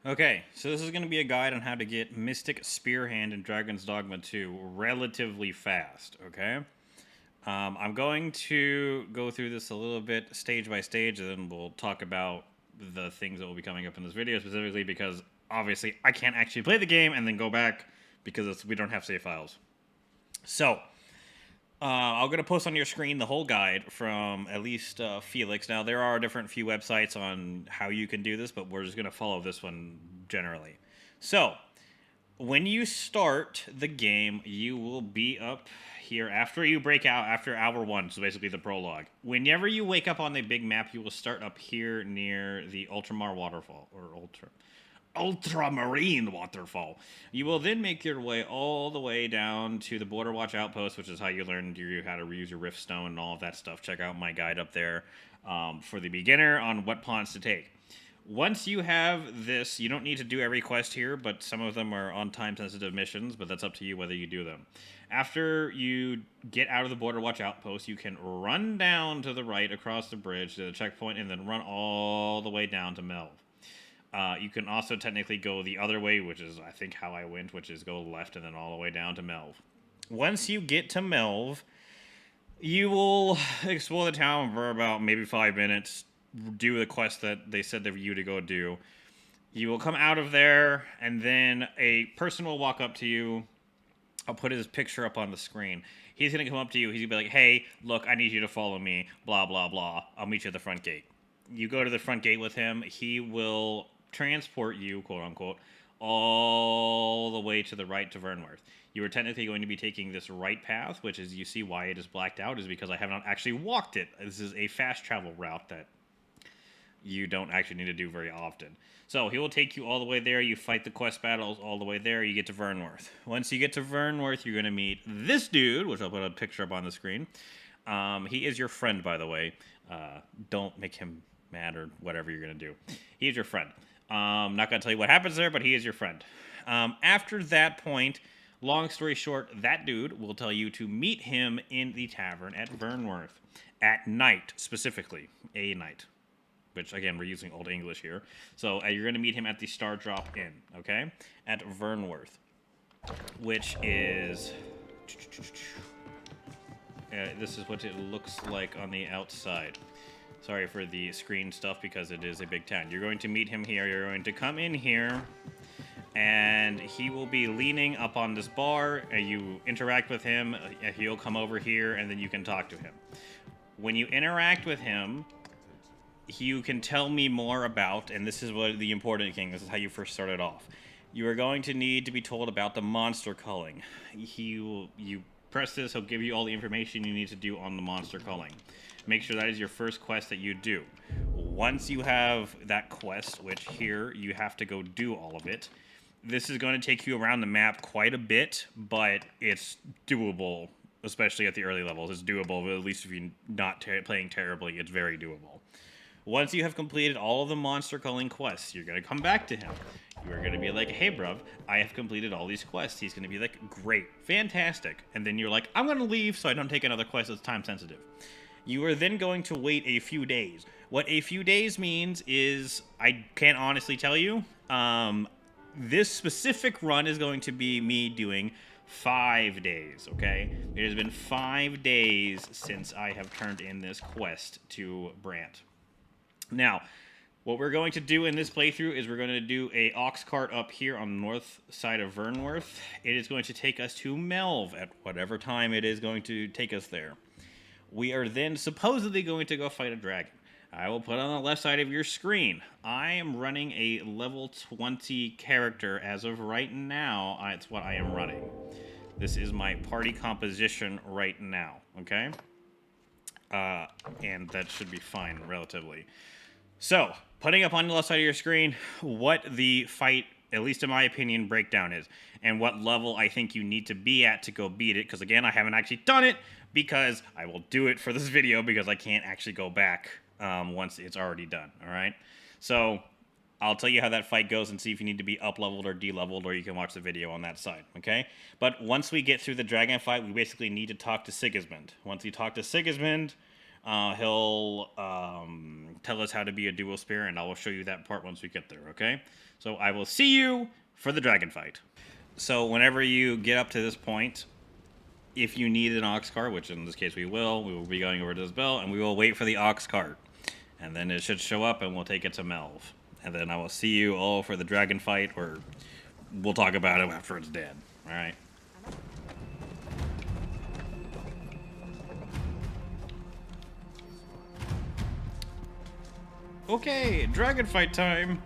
Okay, so this is going to be a guide on how to get Mystic Spearhand in Dragon's Dogma 2 relatively fast, okay? I'm going to go through this a little bit stage by stage, and then we'll talk about the things that will be coming up in this video, specifically because obviously I can't actually play the game and then go back because we don't have save files. So, I'm going to post on your screen the whole guide from at least Felix. Now, there are different few websites on how you can do this, but we're just going to follow this one generally. So, when you start the game, you will be up here after you break out after hour 1, so basically the prologue. Whenever you wake up on the big map, you will start up here near the Ultramar waterfall, or ultramarine waterfall. You will then make your way all the way down to the Border Watch outpost, which is how you learn how to reuse your Rift Stone and all of that stuff. Check out my guide up there for the beginner on what pawns to take. Once you have this, you don't need to do every quest here, but some of them are on time-sensitive missions, but that's up to you whether you do them. After you get out of the Border Watch outpost, you can run down to the right across the bridge to the checkpoint and then run all the way down to Melv. You can also technically go the other way, which is, I think, how I went, which is go left and then all the way down to Melv. Once you get to Melv, you will explore the town for about maybe 5 minutes, do the quest that they said for you to go do. You will come out of there, and then a person will walk up to you. I'll put his picture up on the screen. He's going to come up to you. He's going to be like, hey, look, I need you to follow me, blah, blah, blah. I'll meet you at the front gate. You go to the front gate with him. He will transport you, quote unquote, all the way to the right to Vernworth. You are technically going to be taking this right path, which is, you see why it is blacked out, is because I have not actually walked it. This is a fast travel route that you don't actually need to do very often. So he will take you all the way there. You fight the quest battles all the way there. You get to Vernworth. Once you get to Vernworth, you're going to meet this dude, which I'll put a picture up on the screen. He is your friend, by the way. Don't make him mad or whatever you're going to do. He is your friend. Not going to tell you what happens there, but he is your friend. After that point, long story short, that dude will tell you to meet him in the tavern at Vernworth. At night, specifically. A night. Which, again, we're using Old English here. So you're going to meet him at the Star Drop Inn, okay? At Vernworth. Which is... this is what it looks like on the outside. Sorry for the screen stuff because it is a big town. You're going to meet him here. You're going to come in here, and he will be leaning up on this bar. You interact with him. He'll come over here, and then you can talk to him. When you interact with him, you can tell me more about, and this is what the important thing, this is how you first started off. You are going to need to be told about the monster culling. You press this, he'll give you all the information you need to do on the monster culling. Make sure that is your first quest that you do. Once you have that quest, which here you have to go do all of it, this is going to take you around the map quite a bit, but it's doable, especially at the early levels. It's doable, but at least if you're not playing terribly, it's very doable. Once you have completed all of the monster culling quests, you're going to come back to him. You're going to be like, hey, bruv, I have completed all these quests. He's going to be like, great, fantastic. And then you're like, I'm going to leave so I don't take another quest that's time sensitive. You are then going to wait a few days. What a few days means is, I can't honestly tell you. This specific run is going to be me doing 5 days, okay? It has been 5 days since I have turned in this quest to Brant. Now, what we're going to do in this playthrough is we're going to do a ox cart up here on the north side of Vernworth. It is going to take us to Melv at whatever time it is going to take us there. We are then supposedly going to go fight a dragon. I will put on the left side of your screen. I am running a level 20 character as of right now. It's what I am running. This is my party composition right now, okay? And that should be fine, relatively. So, putting up on the left side of your screen what the fight, at least in my opinion, breakdown is, and what level I think you need to be at to go beat it, because again, I haven't actually done it, because I will do it for this video, because I can't actually go back once it's already done, alright? So, I'll tell you how that fight goes and see if you need to be up-leveled or de-leveled, or you can watch the video on that side, okay? But once we get through the dragon fight, we basically need to talk to Sigismund. Once you talk to Sigismund, He'll tell us how to be a dual spear, and I will show you that part once we get there, okay? So I will see you for the dragon fight. So whenever you get up to this point, if you need an ox cart, which in this case we will be going over to this bell, and we will wait for the ox cart. And then it should show up, and we'll take it to Melv. And then I will see you all for the dragon fight, or we'll talk about it after it's dead. All right? Okay, dragon fight time.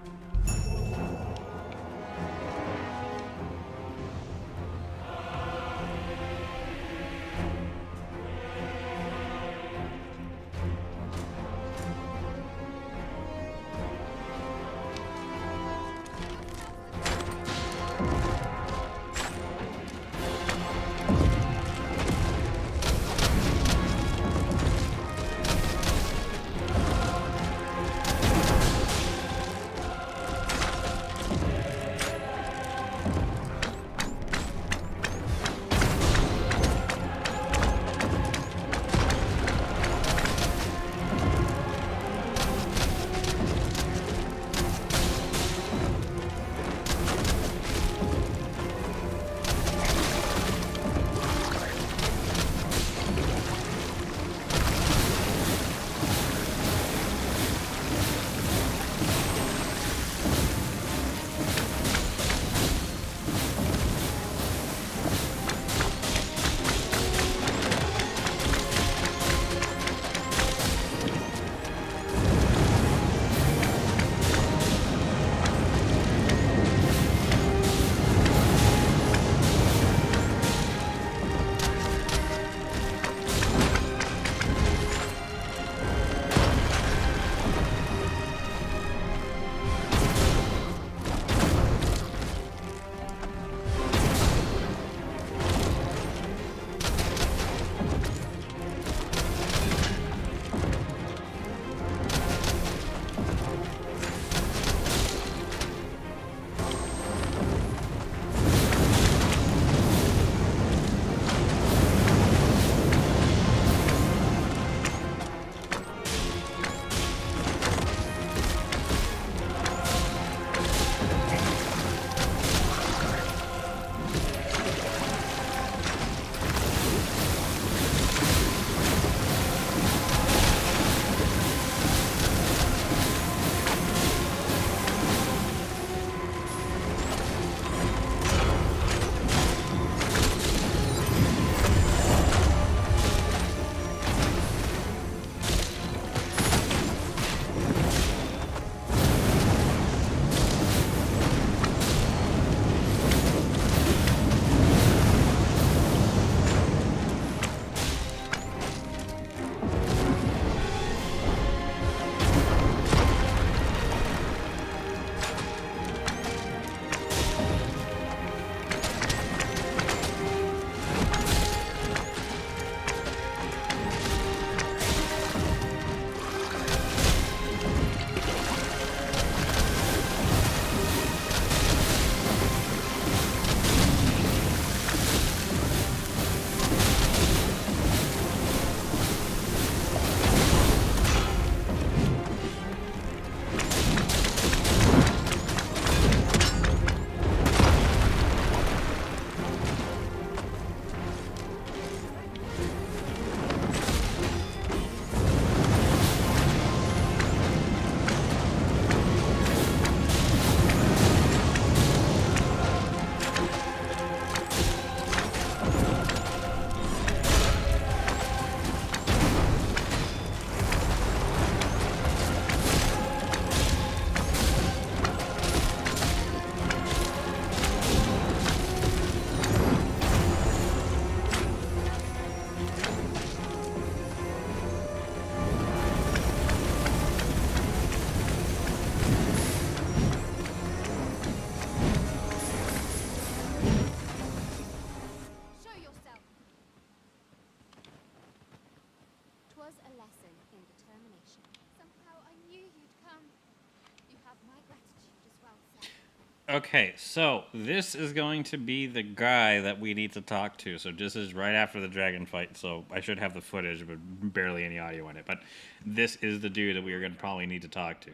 Okay, so this is going to be the guy that we need to talk to. So this is right after the dragon fight, so I should have the footage, but barely any audio in it. But this is the dude that we are going to probably need to talk to.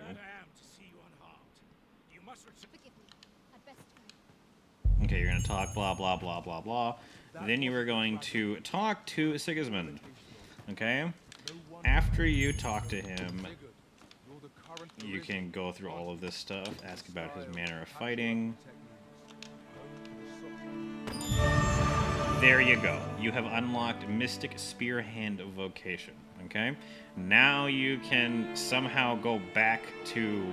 Okay, you're going to talk blah, blah, blah, blah, blah. Then you are going to talk to Sigismund. Okay? After you talk to him, you can go through all of this stuff, ask about his manner of fighting. There you go. You have unlocked Mystic Spearhand vocation. Okay? Now you can somehow go back to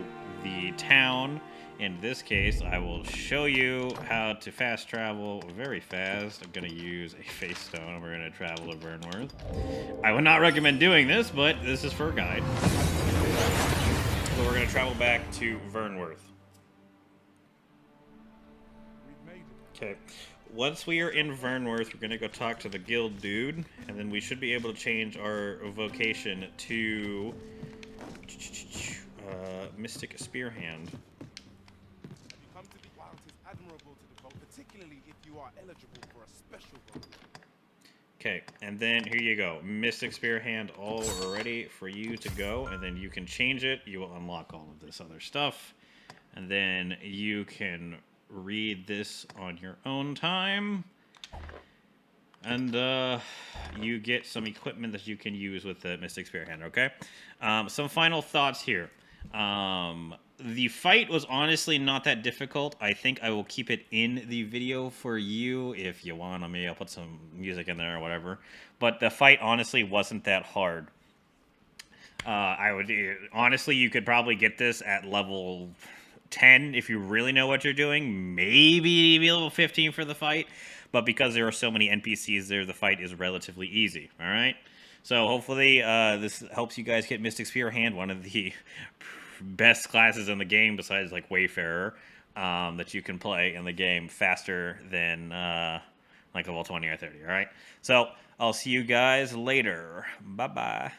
the town. In this case, I will show you how to fast travel very fast. I'm going to use a face stone. We're going to travel to Vernworth. I would not recommend doing this, but this is for a guide. So we're going to travel back to Vernworth. Okay. Once we are in Vernworth, we're going to go talk to the guild dude, and then we should be able to change our vocation to Mystic Spearhand. Okay, and then here you go. Mystic Spearhand all ready for you to go, and then you can change it. You will unlock all of this other stuff, and then you can read this on your own time. And you get some equipment that you can use with the Mystic Spearhand, okay? Some final thoughts here. The fight was honestly not that difficult. I think I will keep it in the video for you if you want. Maybe I'll put some music in there or whatever. But the fight honestly wasn't that hard. Honestly, you could probably get this at level 10 if you really know what you're doing. Maybe level 15 for the fight. But because there are so many NPCs there, the fight is relatively easy. All right? So hopefully this helps you guys get Mystic Spearhand, one of the best classes in the game besides like Wayfarer, that you can play in the game faster than like level 20 or 30. All right? So I'll see you guys later. Bye-bye.